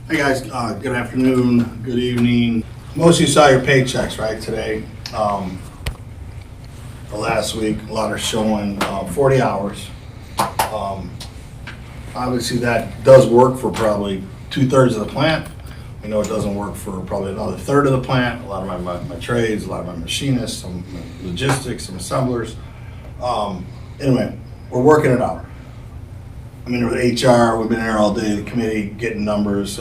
Hey guys, good afternoon, good evening. Most of you saw your paychecks, right, today. The last week, a lot are showing 40 hours. Obviously that does work for probably 2/3 of the plant. We know it doesn't work for probably another third of the plant. A lot of my trades, a lot of my machinists, some logistics, some assemblers. Anyway, we're working it out. I mean, with HR, we've been there all day, the committee, getting numbers.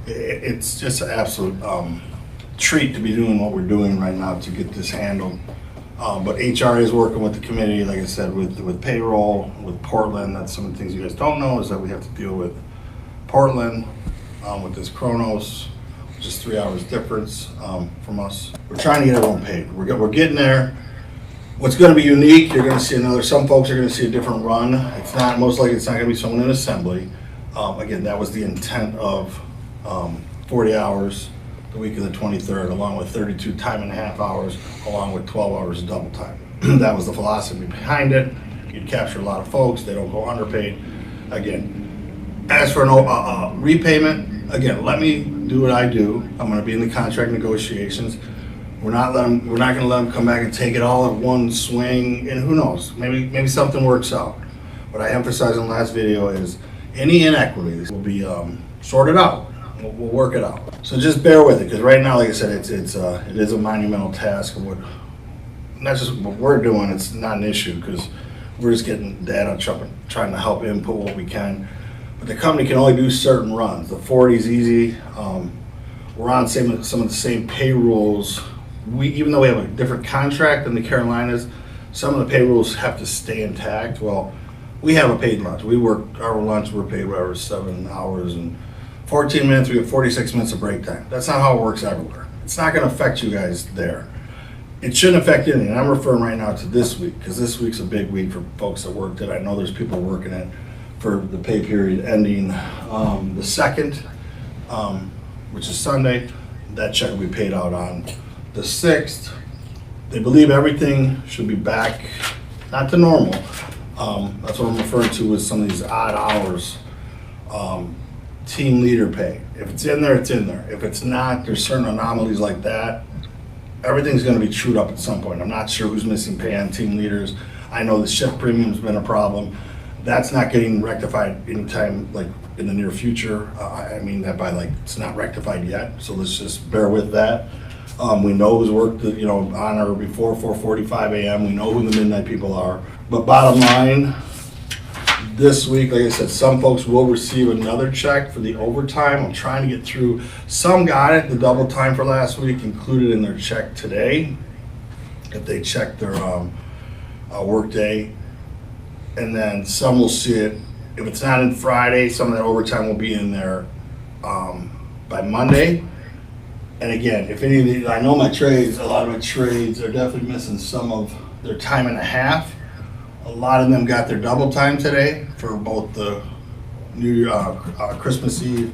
It's just an absolute treat to be doing what we're doing right now to get this handled. But HR is working with the committee, like I said, with payroll, with Portland. That's some of the things you guys don't know is that we have to deal with Portland with this Chronos, which is 3 hours difference from us. We're trying to get everyone paid. We're getting there. What's going to be unique, you're going to see some folks are going to see a different run. It's not, most likely it's not going to be someone in assembly. Again, that was the intent of 40 hours the week of the 23rd, along with 32 time and a half hours, along with 12 hours of double time. That was the philosophy behind it. You'd capture a lot of folks, they don't go underpaid. Again, as for an repayment, again, let me do what I do. I'm going to be in the contract negotiations. We're not going to let them come back and take it all at one swing, and who knows? Maybe something works out. What I emphasized in the last video is any inequities will be sorted out. We'll work it out. So just bear with it, because right now, like I said, it is a monumental task. Of not just what we're doing. It's not an issue because we're just getting data, trying to help input what we can. But the company can only do certain runs. The 40 is easy. We're on some of the same payrolls. Even though we have a different contract than the Carolinas, some of the payrolls have to stay intact. Well, we have a paid lunch. Our lunch, we're paid whatever, 7 hours and 14 minutes. We have 46 minutes of break time. That's not how it works everywhere. It's not going to affect you guys there. It shouldn't affect anything. And I'm referring right now to this week, because this week's a big week for folks that worked it. I know there's people working it for the pay period ending the 2nd, which is Sunday. That check will be paid out on the 6th. They believe everything should be back, not to normal. That's what I'm referring to with some of these odd hours. Team leader pay. If it's in there, it's in there. If it's not, there's certain anomalies like that. Everything's going to be trued up at some point. I'm not sure who's missing pay on team leaders. I know the shift premium's been a problem. That's not getting rectified anytime like in the near future. I mean that by it's not rectified yet. So let's just bear with that. We know who's worked, on or before 4:45 a.m. We know who the midnight people are. But bottom line, this week, like I said, some folks will receive another check for the overtime. I'm trying to get through. Some got it, the double time for last week, included in their check today, if they check their work day. And then some will see it. If it's not in Friday, some of that overtime will be in there by Monday. And again, if any of these, I know a lot of my trades are definitely missing some of their time and a half. A lot of them got their double time today for both the Christmas Eve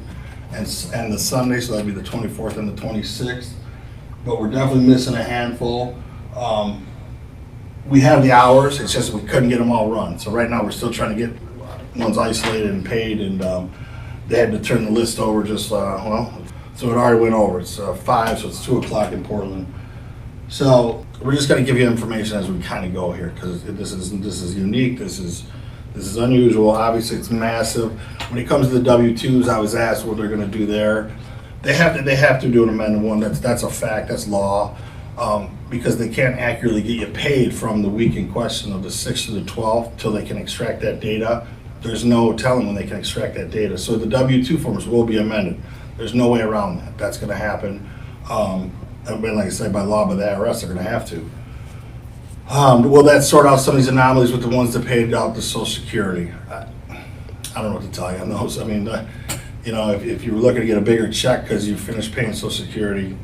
and the Sunday, so that'd be the 24th and the 26th. But we're definitely missing a handful. We have the hours, it's just we couldn't get them all run. So right now we're still trying to get ones isolated and paid, and they had to turn the list over so it already went over. It's 5, so it's 2 o'clock in Portland. So we're just going to give you information as we kind of go here, because this is unique. This is unusual. Obviously, it's massive. When it comes to the W-2s, I was asked what they're going to do there. They have to do an amended one. That's a fact. That's law, because they can't accurately get you paid from the week in question of the 6th to the 12th till they can extract that data. There's no telling when they can extract that data. So the W-2 forms will be amended. There's no way around that. That's going to happen. And like I said, by law, by the IRS, they're going to have to. Will that sort out some of these anomalies with the ones that paid out the Social Security? I don't know what to tell you on those. I mean, if you were looking to get a bigger check because you finished paying Social Security,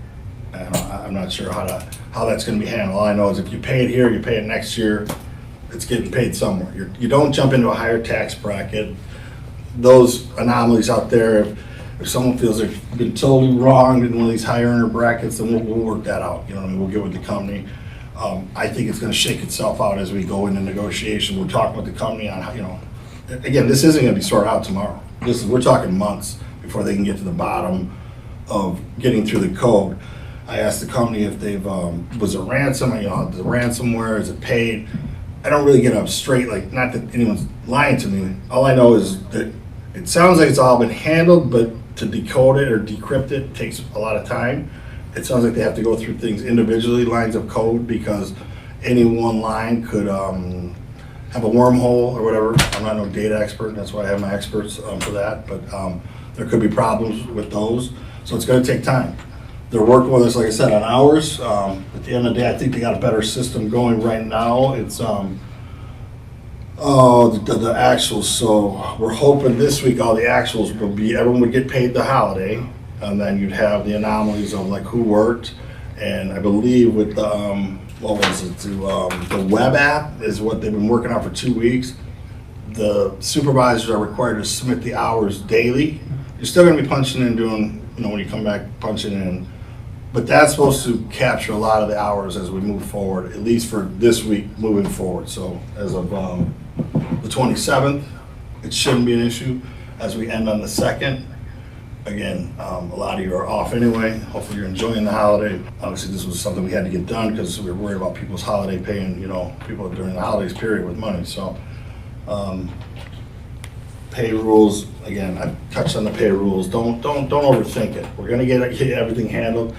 I'm not sure how that's going to be handled. All I know is if you pay it here, you pay it next year, it's getting paid somewhere. You don't jump into a higher tax bracket. Those anomalies out there, if someone feels they've been totally wronged in one of these high earner brackets, then we'll work that out. We'll get with the company. I think it's going to shake itself out as we go into negotiation. We're talking with the company on how, again, this isn't going to be sorted out tomorrow. We're talking months before they can get to the bottom of getting through the code. I asked the company if they've, was it ransom, the ransomware, is it paid? I don't really get up straight, like, not that anyone's lying to me. All I know is that it sounds like it's all been handled, but to decode it or decrypt it takes a lot of time. It sounds like they have to go through things individually, lines of code, because any one line could have a wormhole or whatever. I'm not no data expert, that's why I have my experts for that, but there could be problems with those, so it's gonna take time. They're working with us, like I said, on hours. At the end of the day, I think they got a better system going right now. It's the actuals. So we're hoping this week all the actuals will be, everyone would get paid the holiday, and then you'd have the anomalies of like who worked. And I believe with the what was it? The web app is what they've been working on for 2 weeks. The supervisors are required to submit the hours daily. You're still going to be punching in, doing, when you come back, punching in. But that's supposed to capture a lot of the hours as we move forward, at least for this week moving forward. So as of the 27th, it shouldn't be an issue. As we end on the 2nd, again, a lot of you are off anyway. Hopefully you're enjoying the holiday. Obviously this was something we had to get done because we were worried about people's holiday pay and, people during the holidays period with money. So pay rules, again, I've touched on the pay rules. Don't overthink it. We're gonna get everything handled.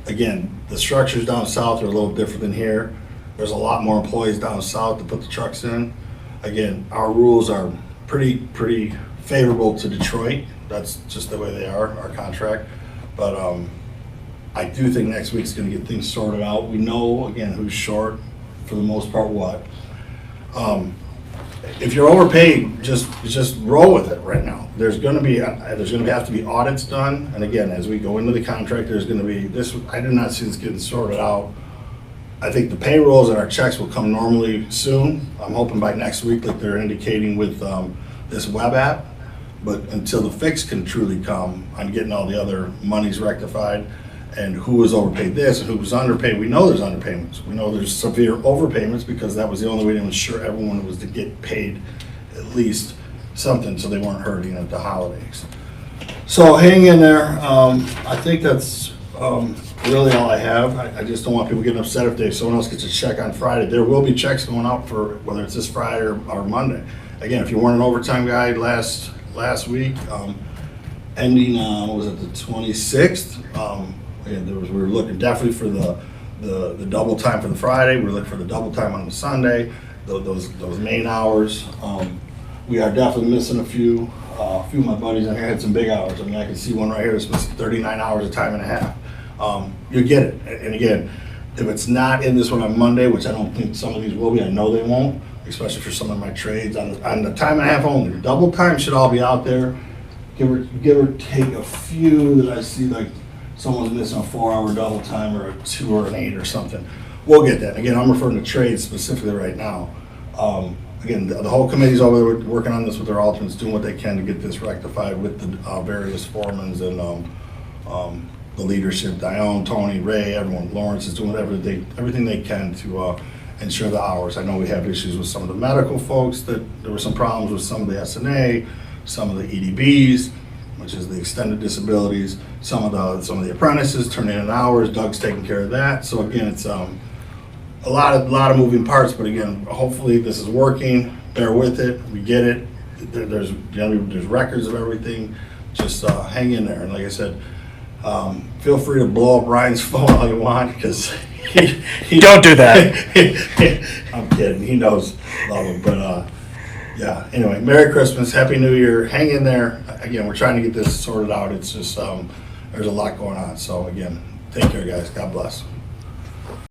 Again, the structures down south are a little different than here. There's a lot more employees down south to put the trucks in. Again, our rules are pretty favorable to Detroit. That's just the way they are, our contract. But I do think next week's gonna get things sorted out. We know, again, who's short, for the most part, what. If you're overpaid, just roll with it right now. There's gonna have to be audits done, and again, as we go into the contract, there's gonna be this. I do not see this getting sorted out. I think the payrolls and our checks will come normally soon. I'm hoping by next week, like they're indicating with this web app. But until the fix can truly come on getting all the other monies rectified and who was overpaid this and who was underpaid, we know there's underpayments. We know there's severe overpayments because that was the only way to ensure everyone was to get paid at least something so they weren't hurting at the holidays. So hang in there. I think that's really all I have. I just don't want people getting upset if someone else gets a check on Friday. There will be checks going out for whether it's this Friday or Monday. Again, if you weren't an overtime guy last week, ending what was it, the 26th, we were looking definitely for the double time for the Friday. We were looking for the double time on the Sunday, those main hours. We are definitely missing a few of my buddies in here had some big hours. I mean, I can see one right here that's missing 39 hours of time and a half. You get it. And again, if it's not in this one on Monday, which I don't think some of these will be, I know they won't, especially for some of my trades on the time and a half only. Double time should all be out there. Give or take a few that I see, like someone's missing a 4-hour double time or a 2 or an 8 or something. We'll get that. Again, I'm referring to trades specifically right now. Again, the whole committee's over there working on this with their alternates, doing what they can to get this rectified with the various foremans and the leadership. Dione, Tony, Ray, everyone, Lawrence is doing everything they can to ensure the hours. I know we have issues with some of the medical folks, that there were some problems with some of the SNA, some of the EDBs, which is the extended disabilities, some of the apprentices turning in hours. Doug's taking care of that. So again, it's a lot of moving parts, but again, hopefully this is working. Bear with it. We get it. There's records of everything. Just hang in there. And like I said, feel free to blow up Ryan's phone all you want, because he don't do that. I'm kidding. He knows. Love him. But yeah. Anyway, Merry Christmas, Happy New Year. Hang in there. Again, we're trying to get this sorted out. It's just there's a lot going on. So again, take care, guys. God bless.